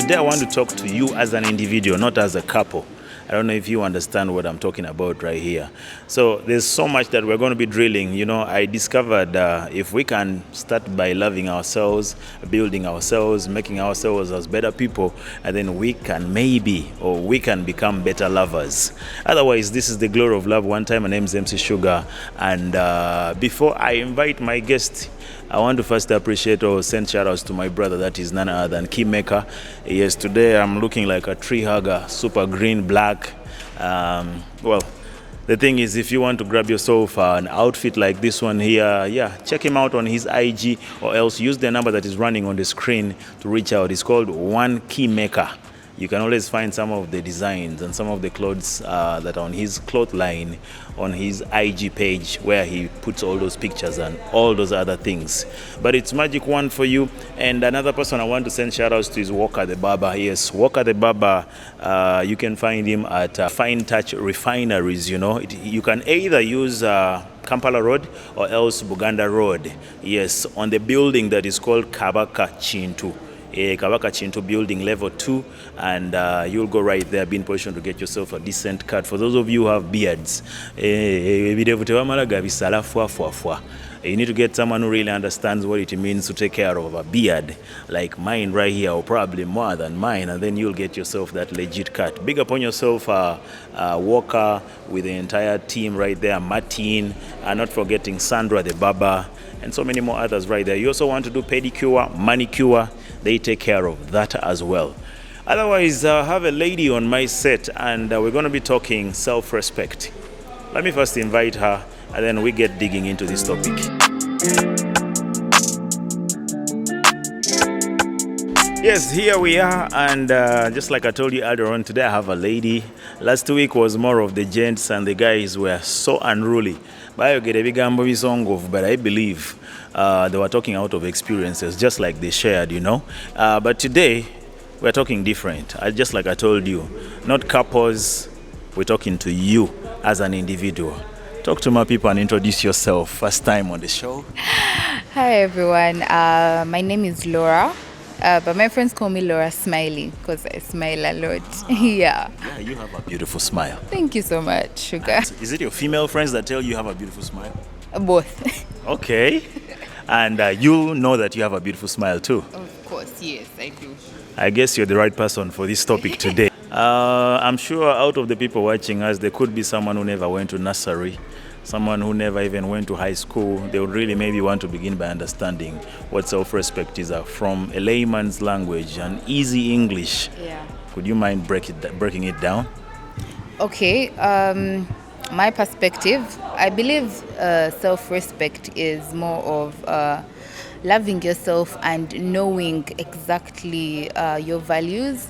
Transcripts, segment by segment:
today I want to talk to you as an individual, not as a couple. I don't know if you understand what I'm talking about right here. So there's so much that we're going to be drilling. You know, I discovered if we can start by loving ourselves, building ourselves, making ourselves as better people, and then we can we can become better lovers. Otherwise, this is the glory of love. One time, my name is MC Sugar, and before I invite my guest, I want to first appreciate or send shout outs to my brother, that is none other than Keymaker. Yes, today I'm looking like a tree hugger, super green, black. Well, the thing is, if you want to grab yourself an outfit like this one here, yeah, check him out on his IG, or else use the number that is running on the screen to reach out. It's called One Keymaker. You can always find some of the designs and some of the clothes that are on his cloth line on his IG page, where he puts all those pictures and all those other things. But it's Magic One for you. And another person I want to send shout outs to is Walker the Barber. Yes, Walker the Barber, you can find him at Fine Touch Refineries. You know, you can either use Kampala Road or else Buganda Road. Yes, on the building that is called Kabaka Chintu. Kabaka Chintu building level 2, and you'll go right there, be in position to get yourself a decent cut. For those of you who have beards, you need to get someone who really understands what it means to take care of a beard like mine right here, or probably more than mine, and then you'll get yourself that legit cut. Big up on yourself, Walker, with the entire team right there, Martin, and not forgetting Sandra the Barber, and so many more others right there. You also want to do pedicure, manicure, they take care of that as well. Otherwise, I have a lady on my set, and we're going to be talking self-respect. Let me first invite her, and then we get digging into this topic. Yes, here we are, and just like I told you earlier on, today I have a lady. Last week was more of the gents, and the guys were so unruly. But I believe they were talking out of experiences, just like they shared, you know. But today, we're talking different. Just like I told you, not couples, we're talking to you as an individual. Talk to my people and introduce yourself. First time on the show. Hi everyone, my name is Laura, but my friends call me Laura Smiley because I smile a lot. Yeah. Yeah, you have a beautiful smile. Thank you so much, Sugar. Is it your female friends that tell you have a beautiful smile? Both. Okay. And you know that you have a beautiful smile too. Of course, yes, I do. I guess you're the right person for this topic today. I'm sure out of the people watching us, there could be someone who never went to nursery, someone who never even went to high school. They would really maybe want to begin by understanding what self-respect is from a layman's language, an easy English. Yeah. Could you mind breaking it down? Okay, my perspective, I believe self-respect is more of loving yourself and knowing exactly your values,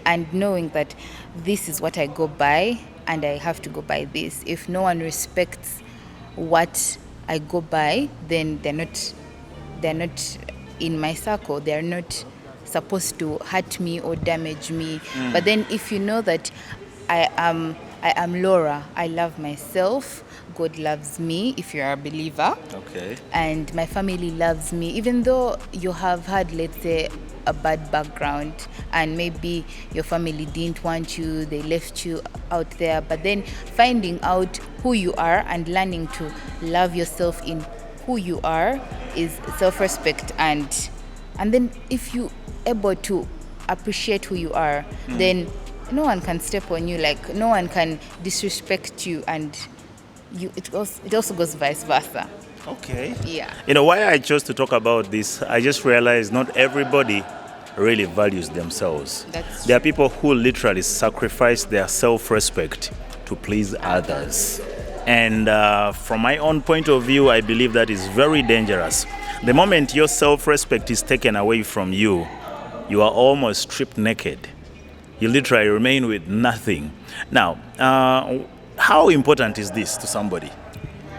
and knowing that this is what I go by and I have to go by this. If no one respects what I go by, then they're not in my circle. They're not supposed to hurt me or damage me. But then if you know that I am Laura, I love myself, God loves me if you're a believer. Okay. And my family loves me, even though you have had, let's say, a bad background, and maybe your family didn't want you, they left you out there, but then finding out who you are and learning to love yourself in who you are is self-respect. And then if you able to appreciate who you are, then no one can step on you, like no one can disrespect you, and it also goes vice versa. Okay. Yeah. You know why I chose to talk about this? I just realized not everybody really values themselves. There are people who literally sacrifice their self-respect to please others. And from my own point of view, I believe that is very dangerous. The moment your self-respect is taken away from you, you are almost stripped naked. You literally remain with nothing. Now, how important is this to somebody?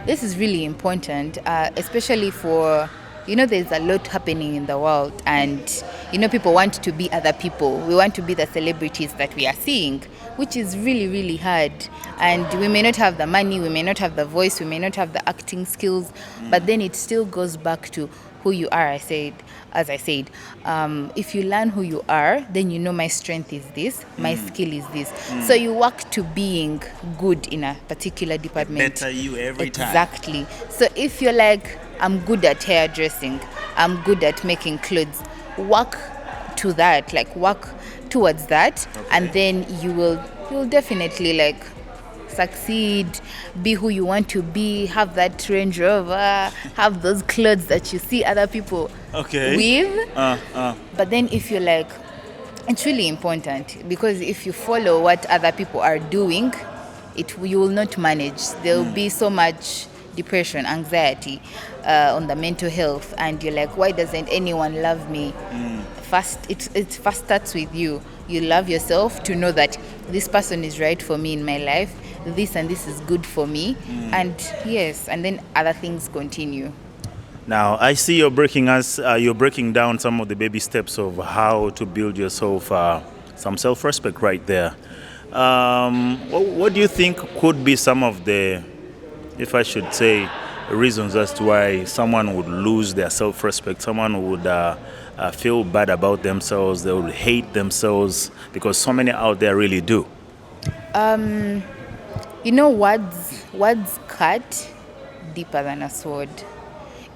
This is really important, especially for there's a lot happening in the world, and people want to be other people. We want to be the celebrities that we are seeing, which is really, really hard. And we may not have the money, we may not have the voice, we may not have the acting skills, but then it still goes back to who you are. As I said, if you learn who you are, then my strength is this, my skill is this. So you work to being good in a particular department. Better you every time. Exactly. So if you're like, I'm good at hairdressing, I'm good at making clothes, work to that, like work towards that, and then you'll definitely like succeed, be who you want to be, have that Range Rover, have those clothes that you see other people with. But then if you're like, it's really important, because if you follow what other people are doing, you will not manage. There will be so much depression, anxiety on the mental health, and you're like, why doesn't anyone love me? It first starts with you. You love yourself to know that this person is right for me in my life, this and this is good for me, and then other things continue. Now, I see you're breaking down some of the baby steps of how to build yourself some self-respect right there. What do you think could be some of the, if I should say, reasons as to why someone would lose their self-respect, someone would feel bad about themselves, they would hate themselves, because so many out there really do? Words cut deeper than a sword.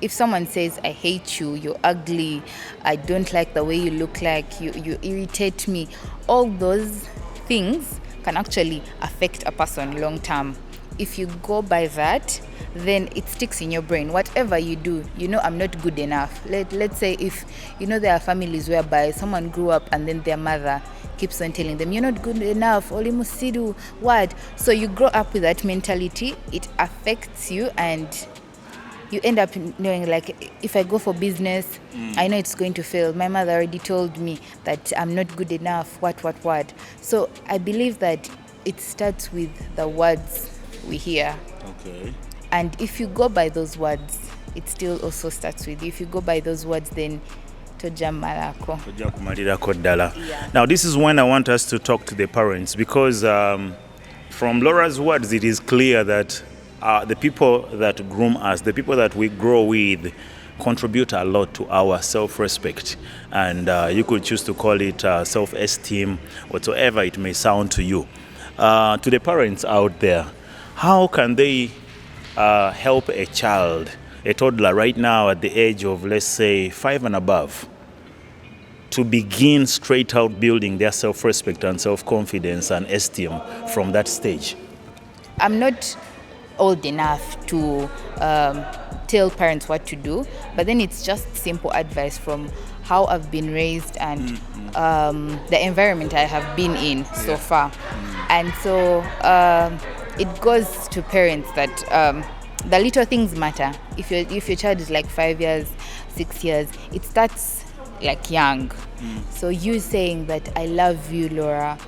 If someone says, I hate you, you're ugly, I don't like the way you look like, you irritate me, all those things can actually affect a person long term. If you go by that, then it sticks in your brain. Whatever you do, I'm not good enough. Let's say if, there are families whereby someone grew up and then their mother keeps on telling them, you're not good enough, Oli Musidu, what? So you grow up with that mentality, it affects you, and you end up knowing, like, if I go for business, I know it's going to fail. My mother already told me that I'm not good enough, what. So I believe that it starts with the words we hear. Okay. And if you go by those words, it still also starts with you. If you go by those words, then toja malako. Yeah. Now, this is when I want us to talk to the parents, because from Laura's words, it is clear that the people that groom us, the people that we grow with, contribute a lot to our self-respect. And you could choose to call it self-esteem, whatsoever it may sound to you. To the parents out there, how can they help a child, a toddler right now at the age of, let's say, 5 and above, to begin straight out building their self-respect and self-confidence and esteem from that stage? I'm not old enough to tell parents what to do, but then it's just simple advice from how I've been raised and the environment I have been in so far. And so it goes to parents that the little things matter. If your child is like 5 years, 6 years, it starts like young. So you saying that I love you, Laura,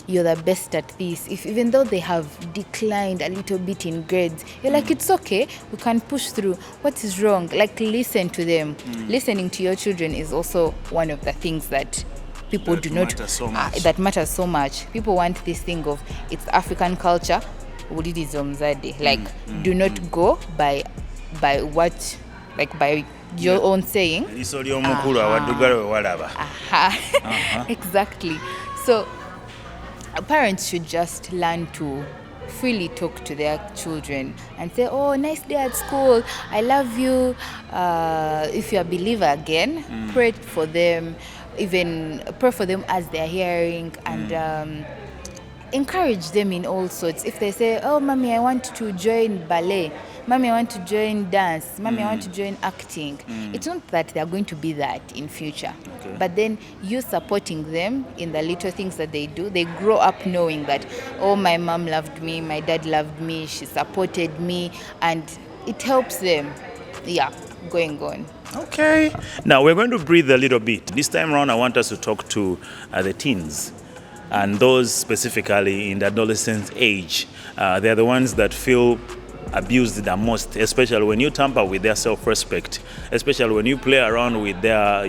you're the best at this. If even though they have declined a little bit in grades, you're like, it's okay, we can push through. What is wrong? Like, listen to them. Listening to your children is also one of the things that people that matters so much. People want this thing of, it's African culture, like, do not go by what, like, by your own saying. Exactly. So parents should just learn to freely talk to their children and say, oh, nice day at school, I love you. If you're a believer again, pray for them, even pray for them as they're hearing, and encourage them in all sorts. If they say, oh, mommy, I want to join ballet, mommy, I want to join dance, mommy, I want to join acting. It's not that they're going to be that in future. Okay. But then you supporting them in the little things that they do, they grow up knowing that, oh, my mom loved me, my dad loved me, she supported me, and it helps them, going on. Okay. Now we're going to breathe a little bit. This time around, I want us to talk to the teens, and those specifically in the adolescent age. They're the ones that feel abused the most, especially when you tamper with their self-respect, especially when you play around with their,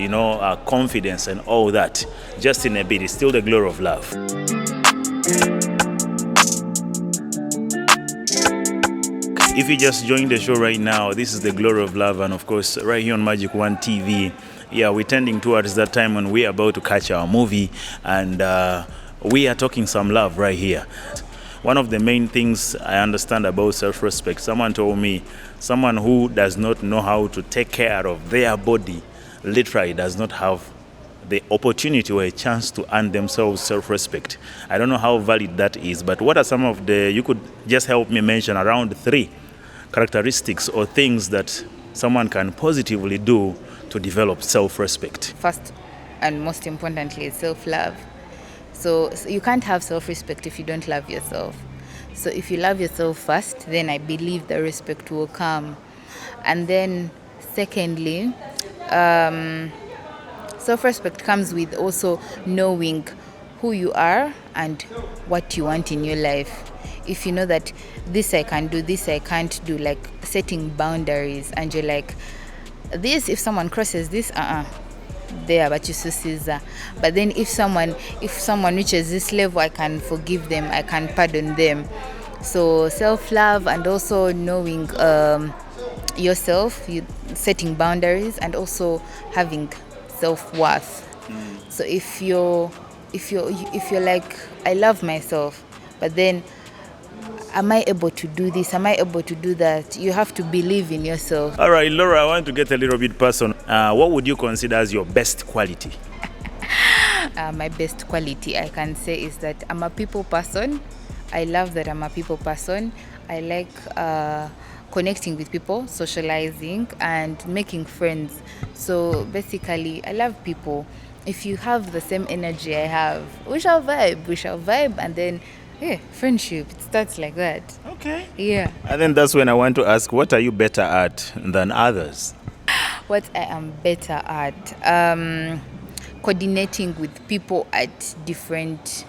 confidence and all that. Just in a bit, it's still the glory of love. If you just joined the show right now, this is the glory of love, and of course, right here on Magic One TV. Yeah, we're tending towards that time when we're about to catch our movie, and we are talking some love right here. One of the main things I understand about self-respect, someone told me, someone who does not know how to take care of their body literally does not have the opportunity or a chance to earn themselves self-respect. I don't know how valid that is, but what are some of you could just help me mention around 3 characteristics or things that someone can positively do to develop self-respect? First and most importantly is self-love. So you can't have self-respect if you don't love yourself. So if you love yourself first, then I believe the respect will come. And then secondly, self-respect comes with also knowing who you are and what you want in your life. If you know that this I can do, this I can't do, like setting boundaries, and you're like, this, if someone crosses this, there, but you see that. But then if someone reaches this level, I can forgive them, I can pardon them. So self-love and also knowing yourself, setting boundaries, and also having self-worth. So if you're like, I love myself, but then am I able to do this? Am I able to do that? You have to believe in yourself. All right, Laura, I want to get a little bit personal. What would you consider as your best quality? My best quality, I can say, is that I'm a people person. I love that I'm a people person. I like connecting with people, socializing, and making friends. So basically, I love people. If you have the same energy I have, we shall vibe, and then friendship, it starts like that. Okay. Yeah. And then that's when I want to ask, what are you better at than others? What I am better at, coordinating with people at different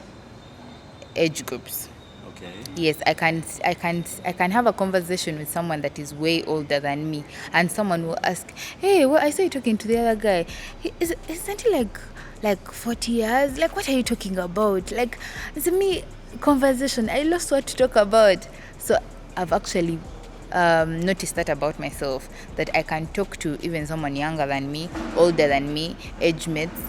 age groups. Okay. Yes, I can have a conversation with someone that is way older than me, and someone will ask, "Hey, well, I saw you talking to the other guy. Isn't he like 40 years? Like, what are you talking about? Like, it's me conversation. I lost what to talk about." So I've actually noticed that about myself, that I can talk to even someone younger than me, older than me, age mates.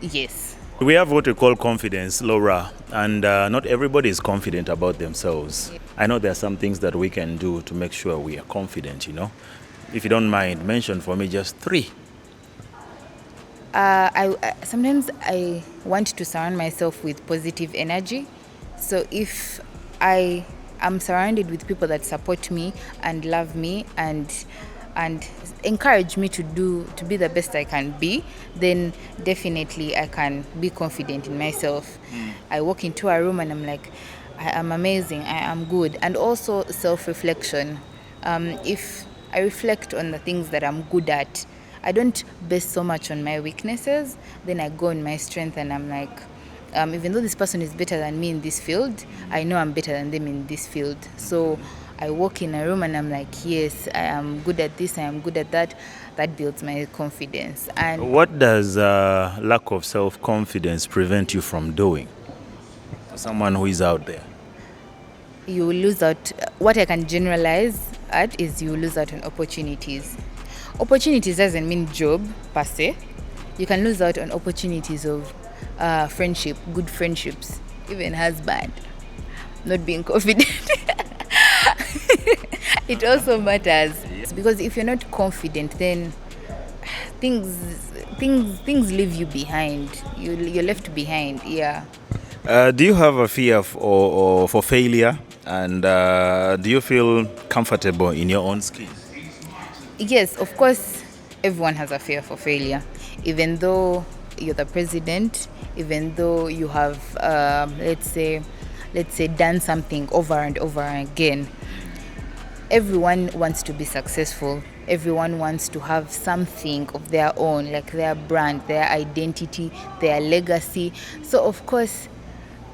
Yes. We have what we call confidence, Laura, and not everybody is confident about themselves. Yeah. I know there are some things that we can do to make sure we are confident, If you don't mind, mention for me just 3. Sometimes I want to surround myself with positive energy. So if I am surrounded with people that support me and love me and encourage me to be the best I can be, then definitely I can be confident in myself. I walk into a room and I'm like, I am amazing, I am good. And also self-reflection. If I reflect on the things that I'm good at, I don't base so much on my weaknesses, then I go on my strength, and I'm like, even though this person is better than me in this field, I know I'm better than them in this field. So I walk in a room and I'm like, yes, I am good at this, I am good at that. That builds my confidence. And what does lack of self-confidence prevent you from doing? For someone who is out there. You will lose out. What I can generalize at is you will lose out on opportunities. Opportunities doesn't mean job per se. You can lose out on opportunities of friendship, good friendships, even husband, not being confident. It also matters, because if you're not confident, then things leave you behind. You're left behind. Yeah. Do you have a fear for failure, and do you feel comfortable in your own skin? Yes, of course, everyone has a fear for failure. Even though you're the president, even though you have, let's say, done something over and over again, everyone wants to be successful. Everyone wants to have something of their own, like their brand, their identity, their legacy. So, of course,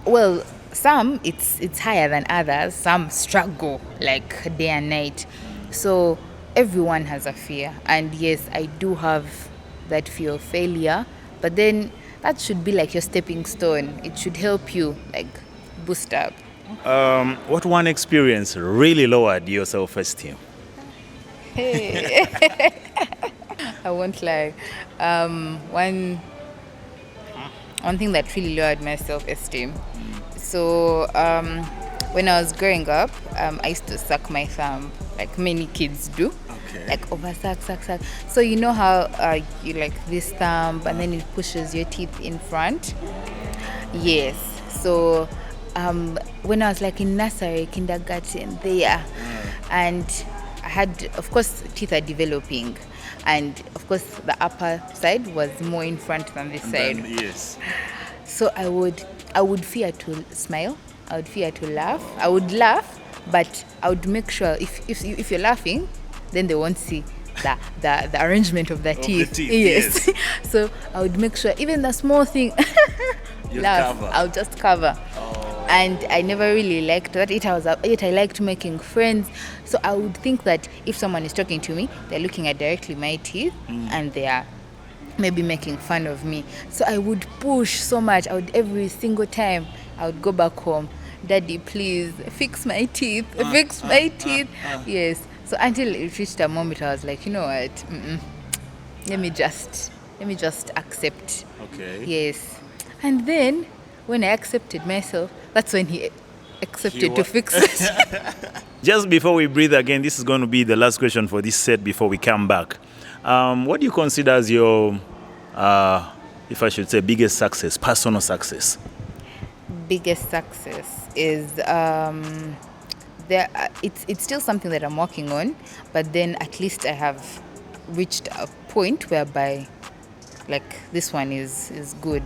well, some it's higher than others. Some struggle like day and night. So everyone has a fear, and yes, I do have that fear of failure. But then that should be like your stepping stone. It should help you like boost up. What one experience really lowered your self-esteem? I won't lie. One thing that really lowered my self-esteem. So when I was growing up, I used to suck my thumb like many kids do. Okay. Like over suck. So you know how you like this thumb and then it pushes your teeth in front. Yes. So when I was like in nursery, kindergarten, there, and I had, of course, teeth are developing, and of course the upper side was more in front than this side. Yes. So I would fear to smile. I would fear to laugh. I would laugh, but I would make sure if you're laughing, then they won't see the arrangement of the teeth. Yes. So I would make sure even the small thing You'll laugh. cover. I'll just cover. And I never really liked that. I liked making friends. So I would think that if someone is talking to me, they're looking at directly my teeth and they are maybe making fun of me. So I would push so much. Every single time I would go back home, Daddy, please fix my teeth. Fix my teeth. Yes. So until it reached a moment I was like, you know what? Let me just accept. Okay. Yes. And then when I accepted myself, that's when he accepted to fix it. Just before we breathe again, this is going to be the last question for this set before we come back. What do you consider as your, if I should say, biggest success, personal success? Biggest success is it's still something that I'm working on, but then at least I have reached a point whereby like this one is good.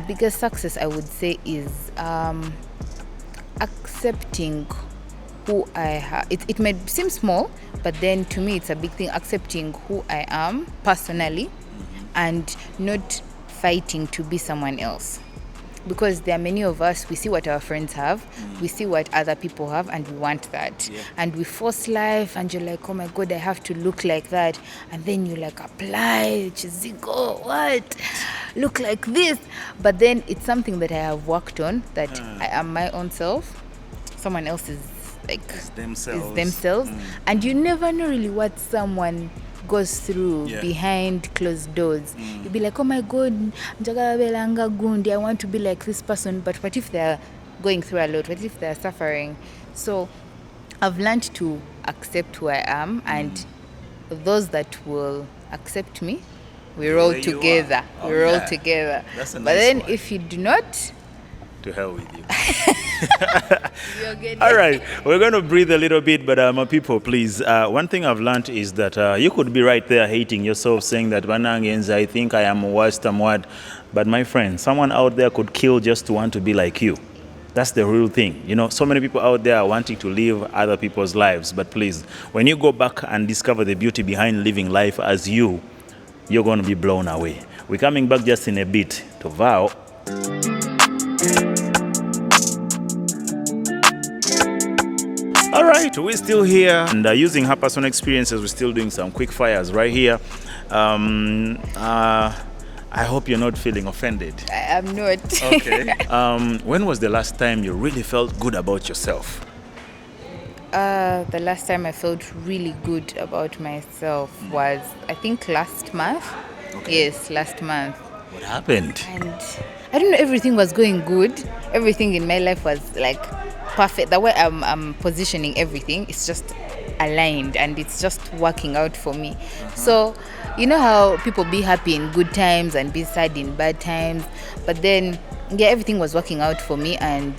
Biggest success I would say is accepting who I have. It may seem small, but then to me it's a big thing, accepting who I am personally and not fighting to be someone else. Because there are many of us, we see what our friends have, we see what other people have, and we want that. Yeah. And we force life, and you're like, oh my God, I have to look like that. And then you like apply, chizigo, what? Look like this. But then it's something that I have worked on, that I am my own self. Someone else is like, themselves. And you never know really what someone goes through behind closed doors. You'll be like, oh my God, I want to be like this person. But what if they're going through a lot? What if they're suffering? So I've learned to accept who I am, and those that will accept me, we roll together. We roll together. That's a but nice then one. if you do not, To hell with you. you're getting All right, we're going to breathe a little bit, but my people, please. One thing I've learned is that you could be right there hating yourself, saying that Banangens, I think I am worst, I'm what. But my friend, someone out there could kill just to want to be like you. That's the real thing. You know, so many people out there are wanting to live other people's lives. But please, when you go back and discover the beauty behind living life as you, you're going to be blown away. We're coming back just in a bit to Vow. All right, we're still here and using her personal experiences. We're still doing some quick fires right here. I hope you're not feeling offended. I am not. Okay. When was the last time you really felt good about yourself? The last time I felt really good about myself was, I think, last month. Okay. Yes, last month. What happened? And I don't know, everything was going good. Everything in my life was like perfect. The way I'm positioning everything, it's just aligned and it's just working out for me. So, you know how people be happy in good times and be sad in bad times, but then everything was working out for me, and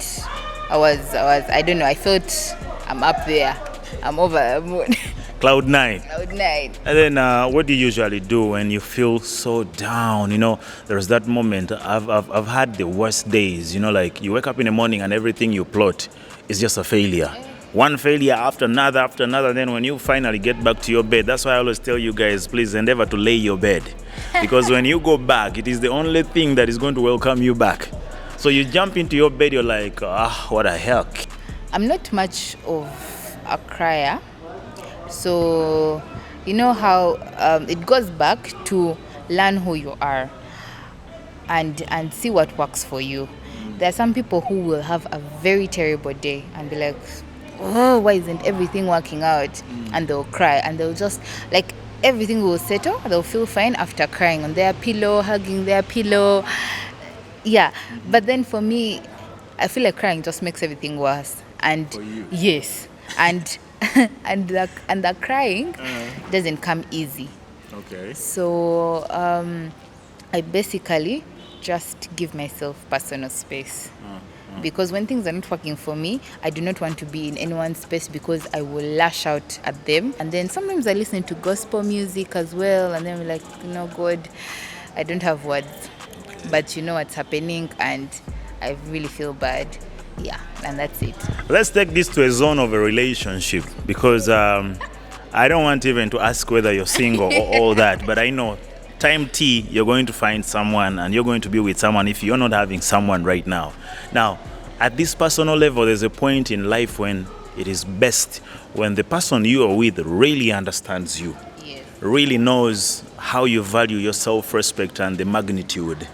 I don't know, I felt I'm up there. I'm over the moon. Cloud nine. Cloud nine. And then what do you usually do when you feel so down? You know, there's that moment. I've had the worst days, you know, like you wake up in the morning and everything you plot is just a failure. One failure after another. Then when you finally get back to your bed, that's why I always tell you guys, please endeavor to lay your bed. Because when you go back, it is the only thing that is going to welcome you back. So you jump into your bed, you're like, ah, what the heck? I'm not much of a crier. So, you know how it goes back to learn who you are and see what works for you. There are some people who will have a very terrible day and be like, oh, why isn't everything working out? And they'll cry and they'll just, like, everything will settle. They'll feel fine after crying on their pillow, hugging their pillow. Yeah. But then for me, I feel like crying just makes everything worse. And For you? yes. And the crying doesn't come easy. Okay. So I basically just give myself personal space. Because when things are not working for me, I do not want to be in anyone's space because I will lash out at them. And then sometimes I listen to gospel music as well. And then I'm like, God, I don't have words. But you know what's happening and I really feel bad. Yeah, and that's it. Let's take this to a zone of a relationship because I don't want even to ask whether you're single or all that, but I know time T, you're going to find someone and you're going to be with someone if you're not having someone right now. Now, at this personal level, there's a point in life when it is best when the person you are with really understands you, Yes. really knows how you value your self-respect and the magnitude.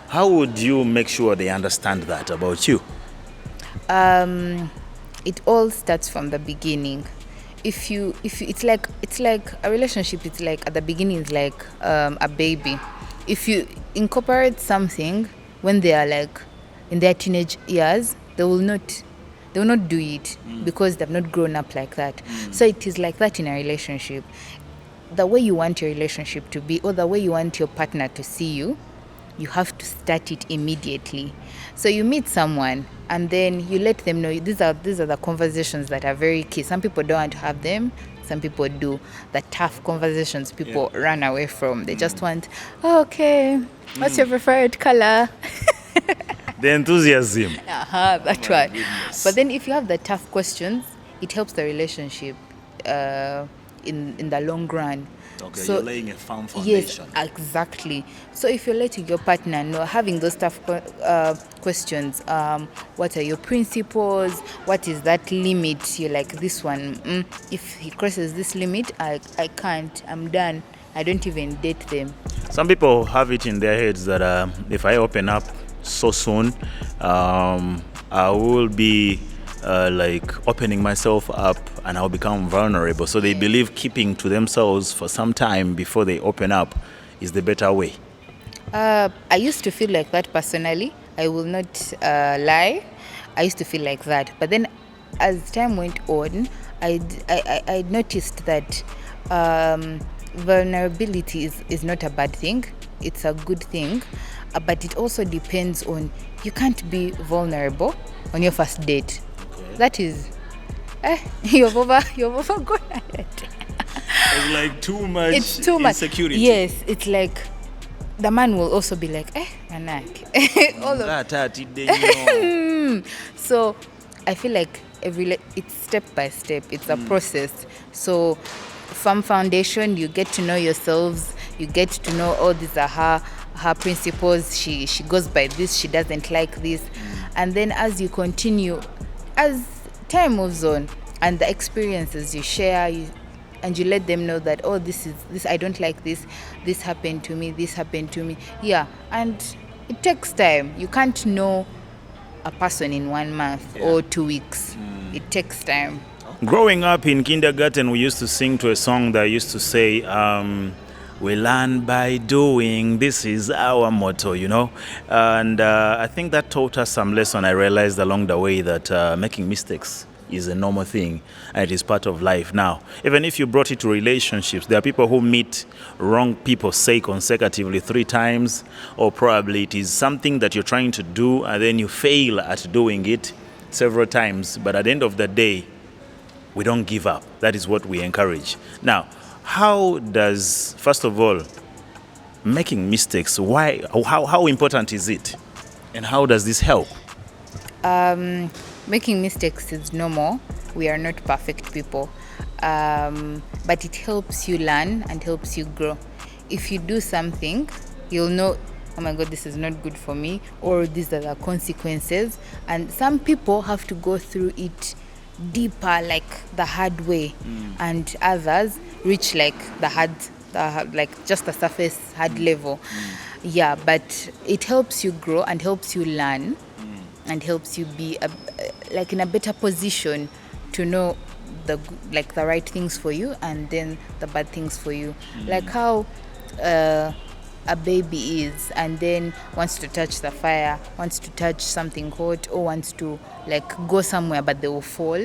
How would you make sure they understand that about you? It all starts from the beginning. If you it's like a relationship. It's like at the beginning it's like a baby. If you incorporate something when they are like in their teenage years, they will not do it because they've not grown up like that. So it is like that in a relationship. The way you want your relationship to be or the way you want your partner to see you, you have to start it immediately. So you meet someone and then you let them know these are the conversations that are very key. Some people don't want to have them. Some people do. The tough conversations people run away from. They just want, oh, okay, what's your preferred color? The enthusiasm. That's right. But then if you have the tough questions, it helps the relationship in the long run. Okay, So- you're laying a firm Yes, foundation. exactly. So if you're letting your partner know, having those tough questions, what are your principles? What is that limit? You're like, this one, if he crosses this limit, I can't. I'm done. I don't even date them. Some people have it in their heads that if I open up so soon, I will be like opening myself up and I'll become vulnerable. So they believe keeping to themselves for some time before they open up is the better way. I used to feel like that personally. I will not lie. I used to feel like that. But then as time went on, I noticed that vulnerability is not a bad thing. It's a good thing. But it also depends on, you can't be vulnerable on your first date. That is, you've overgone it. It's like too much It's too much. insecurity. Yes, it's like the man will also be like, Anak. All of So I feel like it's step by step. It's a process. So from foundation, you get to know yourselves. You get to know, oh, these are her principles. She goes by this. She doesn't like this. And then as you continue, as time moves on, and the experiences you share, and you let them know that, oh, this I don't like this. This happened to me. This happened to me. Yeah, and it takes time. You can't know a person in 1 month or 2 weeks. It takes time. Growing up in kindergarten, we used to sing to a song that used to say, we learn by doing. This is our motto, you know. And I think that taught us some lesson. I realized along the way that making mistakes is a normal thing and it is part of life. Now, even if you brought it to relationships, there are people who meet wrong people, say consecutively 3 times, or probably it is something that you're trying to do and then you fail at doing it several times. But at the end of the day, we don't give up. That is what we encourage. Now, how does, first of all, making mistakes, how important is it? And how does this help? Making mistakes is normal. We are not perfect people. But it helps you learn and helps you grow. If you do something, you'll know oh my God, this is not good for me, or these are the consequences. And some people have to go through it deeper, like the hard way, and others reach like like just the surface hard level. Yeah, but it helps you grow and helps you learn and helps you be like in a better position to know the right things for you and then the bad things for you. Like how a baby is and then wants to touch the fire, wants to touch something hot, or wants to like go somewhere but they will fall.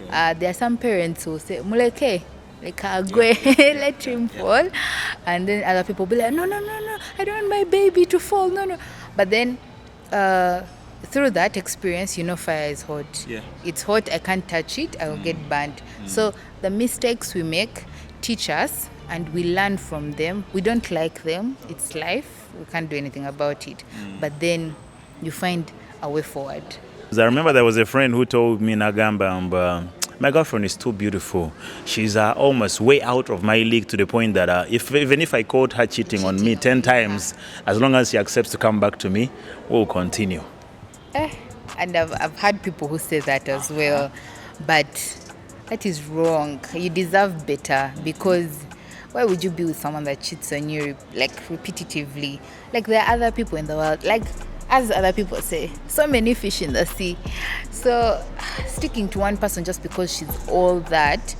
There are some parents who say muleke like let him fall, and then other people be like no, I don't want my baby to fall, no. But then through that experience, fire is hot. It's hot, I can't touch it, I will get burnt. So the mistakes we make teach us and we learn from them. We don't like them, it's life, we can't do anything about it. But then you find a way forward. I remember there was a friend who told me, Nagamba, my girlfriend is too beautiful. She's almost way out of my league to the point that even if I caught her cheating on me 10 times, as long as she accepts to come back to me, we'll continue. And I've had people who say that as well. But that is wrong. You deserve better, because why would you be with someone that cheats on you like repetitively? Like there are other people in the world, like as other people say, so many fish in the sea. So sticking to one person just because she's all that,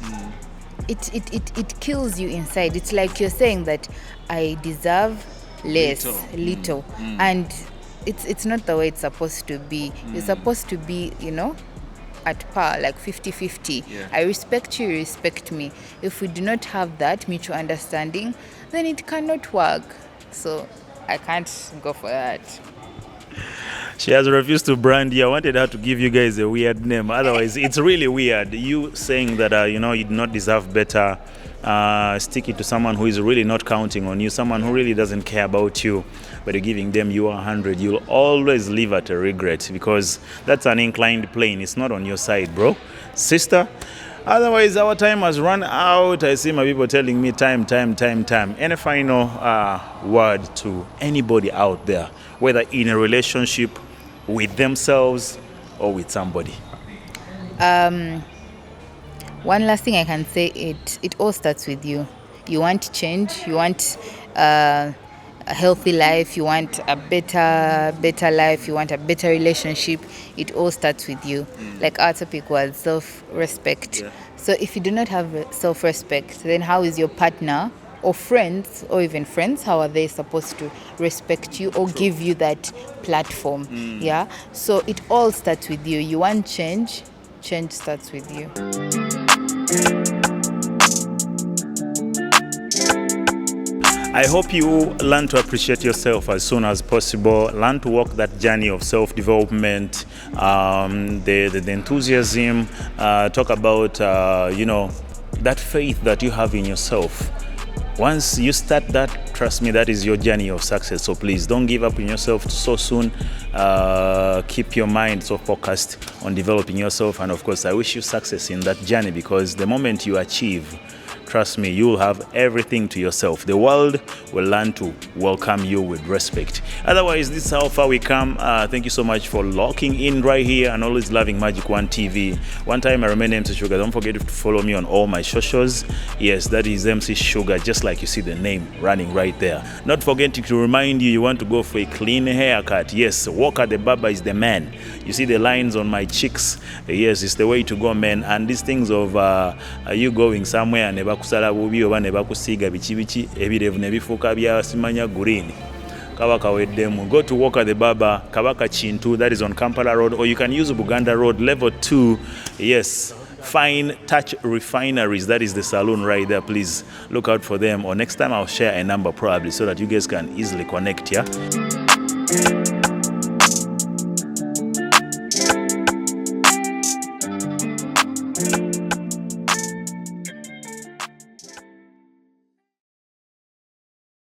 it kills you inside. It's like you're saying that I deserve less, little. And it's not the way it's supposed to be. You're supposed to be, at par, like 50-50. I respect you, you respect me. If we do not have that mutual understanding, then it cannot work. So I can't go for that. She has refused to brand you. I wanted her to give you guys a weird name. Otherwise, it's really weird. You saying that, you do not deserve better, sticking to someone who is really not counting on you, someone who really doesn't care about you, but you're giving them your 100. You'll always live at a regret, because that's an inclined plane. It's not on your side, bro. Sister, otherwise, our time has run out. I see my people telling me time. Any final word to anybody out there, whether in a relationship, with themselves, or with somebody? One last thing I can say, it all starts with you. You want change, you want a healthy life, you want a better life, you want a better relationship. It all starts with you. Like our topic was self-respect. So if you do not have self-respect, then how is your partner or friends, or even friends, how are they supposed to respect you or give you that platform? So it all starts with you. You want change starts with you. I hope you learn to appreciate yourself as soon as possible. Learn to walk that journey of self-development, the enthusiasm. Talk about that faith that you have in yourself. Once you start that, trust me, that is your journey of success. So please don't give up on yourself so soon. Keep your mind so focused on developing yourself. And of course, I wish you success in that journey, because the moment you achieve, trust me, you'll have everything to yourself. The world will learn to welcome you with respect. Otherwise, this is how far we come. Thank you so much for locking in right here and always loving Magic One TV. One time, I remain MC Sugar. Don't forget to follow me on all my socials. Yes, that is MC Sugar, just like you see the name running right there. Not forgetting to remind you, you want to go for a clean haircut. Yes, Walker the barber is the man. You see the lines on my cheeks. Yes, it's the way to go, man. And these things of you going somewhere and kusala bubi oba ne bakusiiga biki ebirevu ne bifuuka bya simanya green kabaka weddemu. Go to Walker the barber, Kabaka Chintu, that is on Kampala Road, or you can use Buganda Road, level 2. Yes, Fine Touch Refineries, that is the salon right there. Please look out for them, or next time I'll share a number probably so that you guys can easily connect.